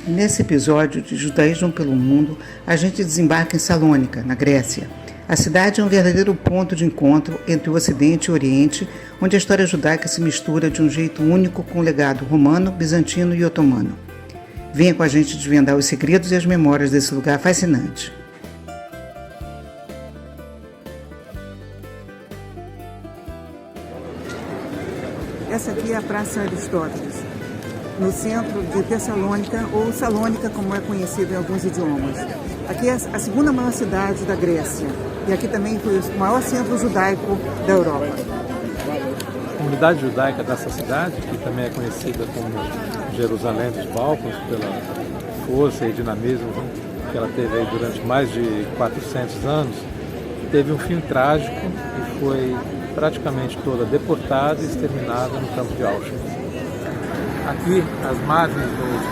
Nesse episódio de Judaísmo pelo Mundo, a gente desembarca em Salônica, na Grécia. A cidade é um verdadeiro ponto de encontro entre o Ocidente e o Oriente, onde a história judaica se mistura de um jeito único com o legado romano, bizantino e otomano. Venha com a gente desvendar os segredos e as memórias desse lugar fascinante. Essa aqui é a Praça Aristóteles, no centro de Tessalônica, ou Salônica, como é conhecido em alguns idiomas. Aqui é a segunda maior cidade da Grécia, e aqui também foi o maior centro judaico da Europa. A comunidade judaica dessa cidade, que também é conhecida como Jerusalém dos Balcãs, pela força e dinamismo que ela teve aí durante mais de 400 anos, teve um fim trágico e foi praticamente toda deportada e exterminada no campo de Auschwitz. Aqui, às margens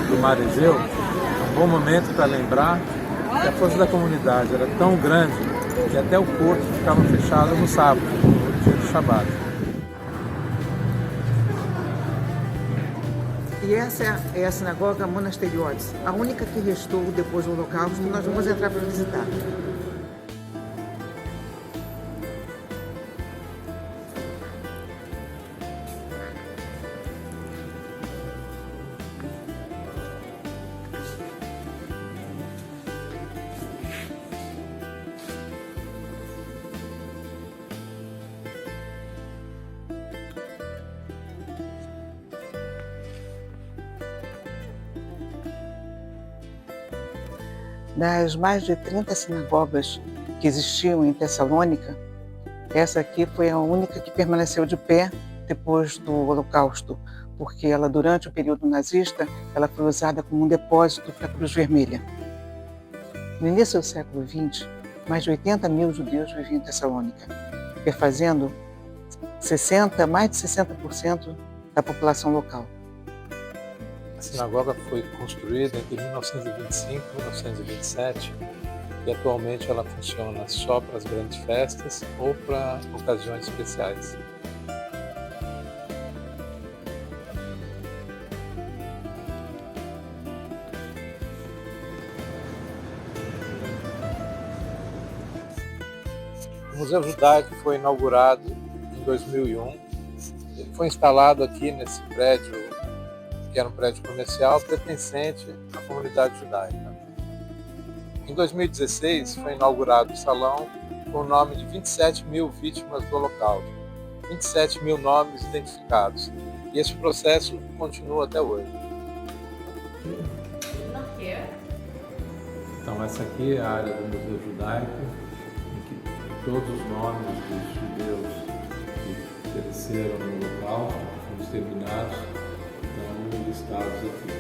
do Mar Egeu, é um bom momento para lembrar que a força da comunidade era tão grande que até o porto ficava fechado no sábado, no dia do Shabat. E essa é a sinagoga Monasterios, a única que restou depois do Holocausto, que nós vamos entrar para visitar. Das mais de 30 sinagogas que existiam em Tessalônica, essa aqui foi a única que permaneceu de pé depois do Holocausto, porque ela, durante o período nazista, ela foi usada como um depósito para a Cruz Vermelha. No início do século XX, mais de 80 mil judeus viviam em Tessalônica, perfazendo mais de 60% da população local. A sinagoga foi construída entre 1925 e 1927 e atualmente ela funciona só para as grandes festas ou para ocasiões especiais. O Museu Judaico foi inaugurado em 2001. Ele foi instalado aqui nesse prédio, que era um prédio comercial pertencente à comunidade judaica. Em 2016, foi inaugurado o salão com o nome de 27 mil vítimas do Holocausto, 27 mil nomes identificados. E esse processo continua até hoje. Então essa aqui é a área do Museu Judaico, em que todos os nomes dos judeus que pereceram no Holocausto, foram exterminados, estão listados aqui.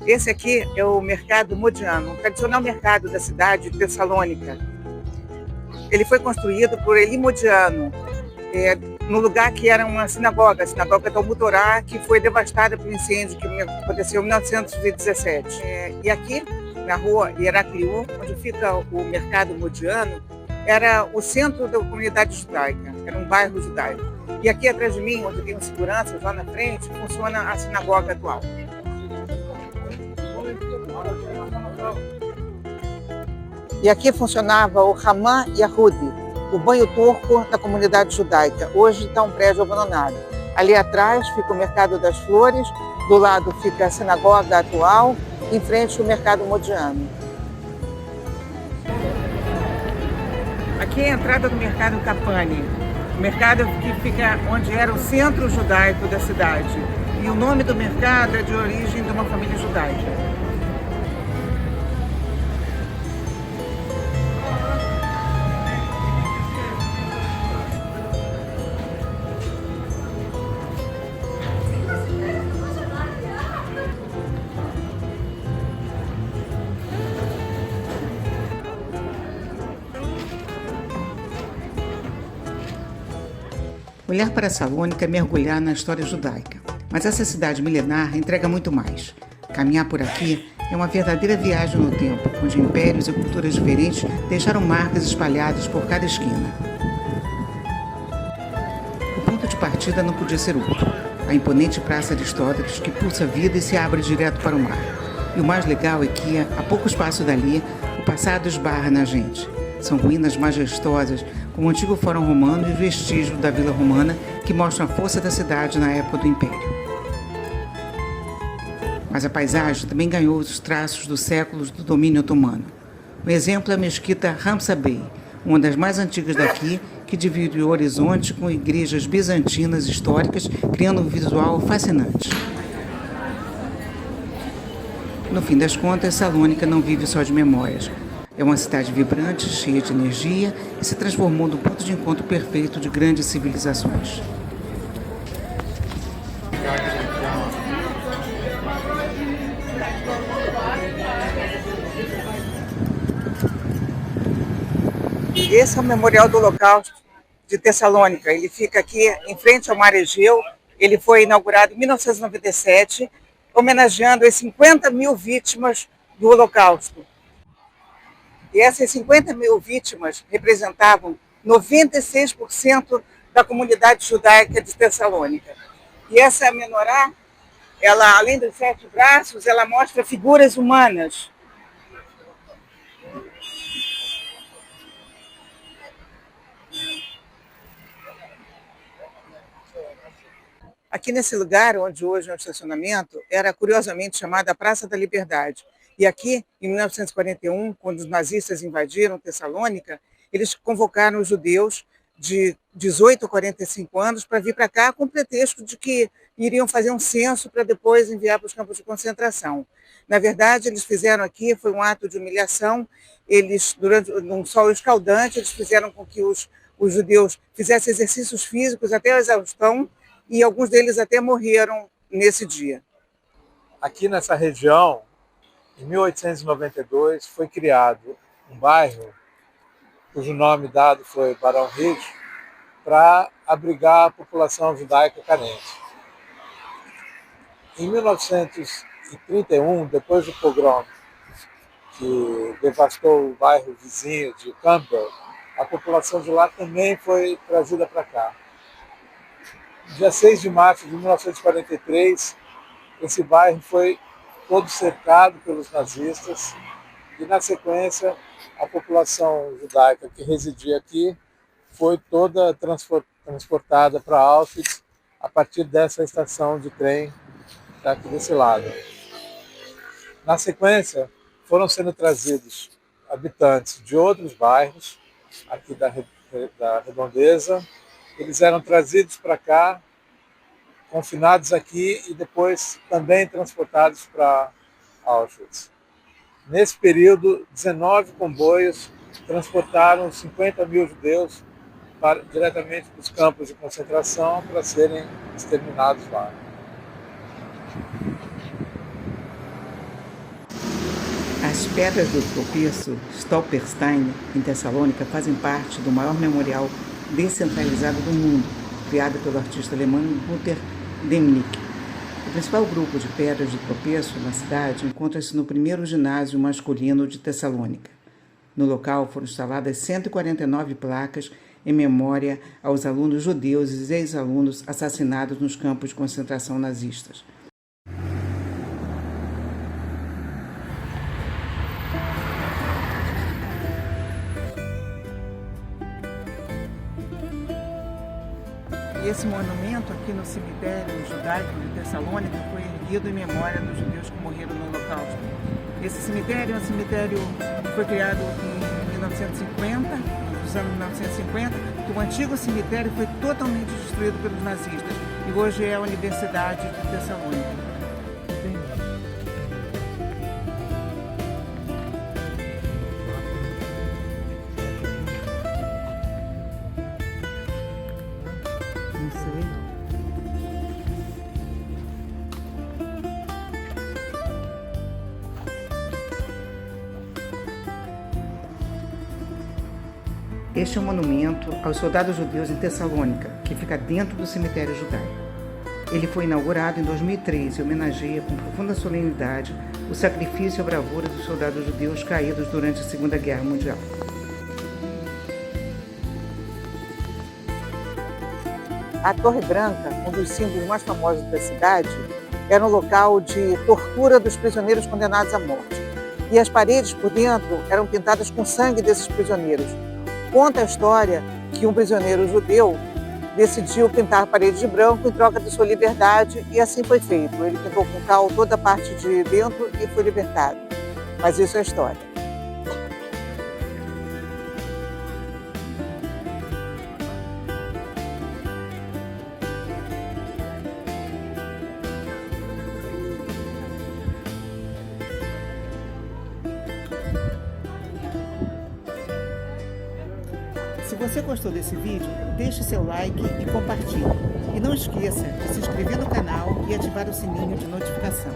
Esse aqui é o mercado Modiano, um tradicional mercado da cidade de Tessalônica. Ele foi construído por Elie Modiano, no lugar que era uma sinagoga, a sinagoga Talmud Torá, que foi devastada pelo incêndio que aconteceu em 1917. E aqui, na rua Heracliu, onde fica o mercado Modiano, era o centro da comunidade judaica, era um bairro judaico. E aqui atrás de mim, onde tem seguranças lá na frente, funciona a sinagoga atual. E aqui funcionava o Hammam Yehudi, o banho turco da comunidade judaica. Hoje está um prédio abandonado. Ali atrás fica o Mercado das Flores, do lado fica a sinagoga atual, em frente o Mercado Modiano. Aqui é a entrada do Mercado Kapani, o mercado que fica onde era o centro judaico da cidade. E o nome do mercado é de origem de uma família judaica. Olhar para Salônica é mergulhar na história judaica. Mas essa cidade milenar entrega muito mais. Caminhar por aqui é uma verdadeira viagem no tempo, onde impérios e culturas diferentes deixaram marcas espalhadas por cada esquina. O ponto de partida não podia ser outro. A imponente Praça Aristóteles, que pulsa vida e se abre direto para o mar. E o mais legal é que, a pouco espaço dali, o passado esbarra na gente. São ruínas majestosas, como o antigo Fórum Romano e vestígios da Vila Romana, que mostram a força da cidade na época do Império. Mas a paisagem também ganhou os traços dos séculos do domínio otomano. Um exemplo é a mesquita Hamza Bey, uma das mais antigas daqui, que divide o horizonte com igrejas bizantinas históricas, criando um visual fascinante. No fim das contas, Salônica não vive só de memórias. É uma cidade vibrante, cheia de energia e se transformou num ponto de encontro perfeito de grandes civilizações. Esse é o Memorial do Holocausto de Tessalônica. Ele fica aqui em frente ao Mar Egeu. Ele foi inaugurado em 1997, homenageando as 50 mil vítimas do Holocausto. E essas 50 mil vítimas representavam 96% da comunidade judaica de Tessalônica. E essa menorá, ela, além dos 7 braços, ela mostra figuras humanas. Aqui nesse lugar, onde hoje é um estacionamento, era curiosamente chamada Praça da Liberdade. E aqui, em 1941, quando os nazistas invadiram Tessalônica, eles convocaram os judeus de 18 a 45 anos para vir para cá com o pretexto de que iriam fazer um censo para depois enviar para os campos de concentração. Na verdade, eles fizeram aqui, foi um ato de humilhação, eles, durante um sol escaldante, eles fizeram com que os judeus fizessem exercícios físicos até a exaustão, e alguns deles até morreram nesse dia. Aqui nessa região, em 1892, foi criado um bairro, cujo nome dado foi Barão Ridge, para abrigar a população judaica carente. Em 1931, depois do pogrom que devastou o bairro vizinho de Campbell, a população de lá também foi trazida para cá. Dia 6 de março de 1943, esse bairro foi todo cercado pelos nazistas e, na sequência, a população judaica que residia aqui foi toda transportada para Auschwitz a partir dessa estação de trem aqui desse lado. Na sequência, foram sendo trazidos habitantes de outros bairros aqui da Redondeza. Eles eram trazidos para cá, confinados aqui e depois também transportados para Auschwitz. Nesse período, 19 comboios transportaram 50 mil judeus diretamente para os campos de concentração para serem exterminados lá. As pedras do tropeço Stolperstein, em Tessalônica, fazem parte do maior memorial descentralizado do mundo, criado pelo artista alemão Günter Demnig. O principal grupo de pedras de tropeço na cidade encontra-se no primeiro ginásio masculino de Tessalônica. No local foram instaladas 149 placas em memória aos alunos judeus e ex-alunos assassinados nos campos de concentração nazistas. E esse monumento aqui no cemitério judaico de Tessalônica foi erguido em memória dos judeus que morreram no Holocausto. Esse cemitério é um cemitério que foi criado em 1950, nos anos 1950, que o antigo cemitério foi totalmente destruído pelos nazistas e hoje é a Universidade de Tessalônica. Não sei. Este é um monumento aos soldados judeus em Tessalônica, que fica dentro do cemitério judaico. Ele foi inaugurado em 2003 e homenageia com profunda solenidade o sacrifício e a bravura dos soldados judeus caídos durante a Segunda Guerra Mundial. A Torre Branca, um dos símbolos mais famosos da cidade, era um local de tortura dos prisioneiros condenados à morte. E as paredes por dentro eram pintadas com sangue desses prisioneiros. Conta a história que um prisioneiro judeu decidiu pintar a parede de branco em troca de sua liberdade e assim foi feito. Ele pintou com cal toda a parte de dentro e foi libertado. Mas isso é história. Se você gostou desse vídeo, deixe seu like e compartilhe. E não esqueça de se inscrever no canal e ativar o sininho de notificação.